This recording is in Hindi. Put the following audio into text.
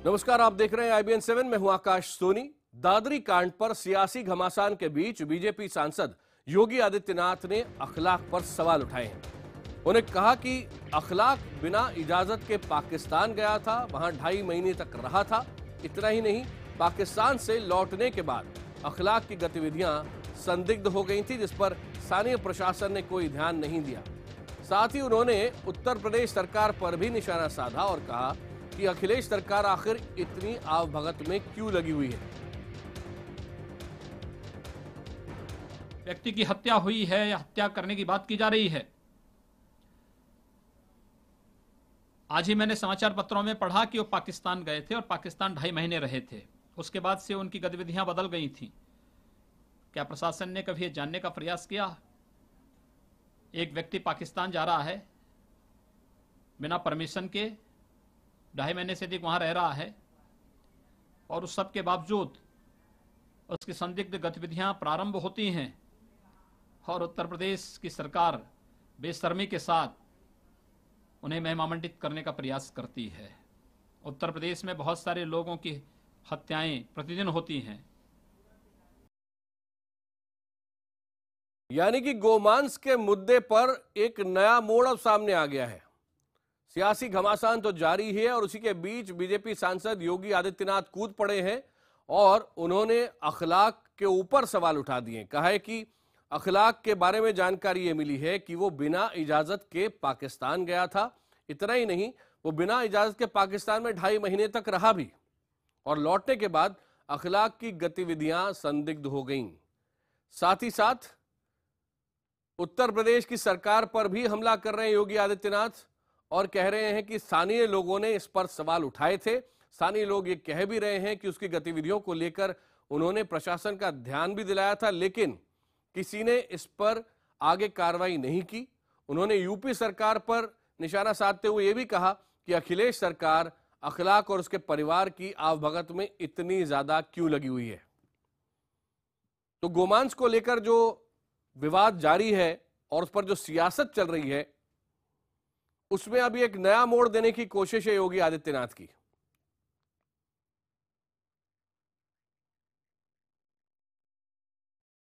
नमस्कार, आप देख रहे हैं IBN 7। मैं हूं आकाश सोनी। दादरी कांड पर सियासी घमासान के बीच बीजेपी सांसद योगी आदित्यनाथ ने अखलाक पर सवाल उठाए हैं। उन्होंने कहा कि अखलाक बिना इजाजत के पाकिस्तान गया था, वहां 2.5 महीने तक रहा था। इतना ही नहीं, पाकिस्तान से लौटने के बाद अखलाक की गतिविधियां संदिग्ध हो गई थी, जिस पर स्थानीय प्रशासन ने कोई ध्यान नहीं दिया। साथ ही उन्होंने उत्तर प्रदेश सरकार पर भी निशाना साधा और कहा कि अखिलेश सरकार आखिर इतनी आवभगत में क्यों लगी हुई है। व्यक्ति की हत्या हुई है या हत्या करने की बात की जा रही है। आज ही मैंने समाचार पत्रों में पढ़ा कि वो पाकिस्तान गए थे और पाकिस्तान 2.5 महीने रहे थे। उसके बाद से उनकी गतिविधियां बदल गई थीं। क्या प्रशासन ने कभी ये जानने का प्रयास किया? एक व्यक्ति पाकिस्तान जा रहा है बिना परमिशन के, 2.5 महीने से अधिक वहां रह रहा है और उस सब के बावजूद उसकी संदिग्ध गतिविधियां प्रारंभ होती हैं और उत्तर प्रदेश की सरकार बेशर्मी के साथ उन्हें महिमामंडित करने का प्रयास करती है। उत्तर प्रदेश में बहुत सारे लोगों की हत्याएं प्रतिदिन होती हैं। यानी कि गोमांस के मुद्दे पर एक नया मोड़ अब सामने आ गया है। सियासी घमासान तो जारी है और उसी के बीच बीजेपी सांसद योगी आदित्यनाथ कूद पड़े हैं और उन्होंने अखलाक के ऊपर सवाल उठा दिए। कहा है कि अखलाक के बारे में जानकारी ये मिली है कि वो बिना इजाजत के पाकिस्तान गया था। इतना ही नहीं, वो बिना इजाजत के पाकिस्तान में 2.5 महीने तक रहा भी और लौटने के बाद अखलाक की गतिविधियां संदिग्ध हो गईं। साथ ही साथ उत्तर प्रदेश की सरकार पर भी हमला कर रहे हैं योगी आदित्यनाथ और कह रहे हैं कि स्थानीय लोगों ने इस पर सवाल उठाए थे। स्थानीय लोग ये कह भी रहे हैं कि उसकी गतिविधियों को लेकर उन्होंने प्रशासन का ध्यान भी दिलाया था, लेकिन किसी ने इस पर आगे कार्रवाई नहीं की। उन्होंने यूपी सरकार पर निशाना साधते हुए यह भी कहा कि अखिलेश सरकार अखलाक और उसके परिवार की आवभगत में इतनी ज्यादा क्यों लगी हुई है। तो गोमांस को लेकर जो विवाद जारी है और उस पर जो सियासत चल रही है, उसमें अभी एक नया मोड़ देने की कोशिश है योगी आदित्यनाथ की।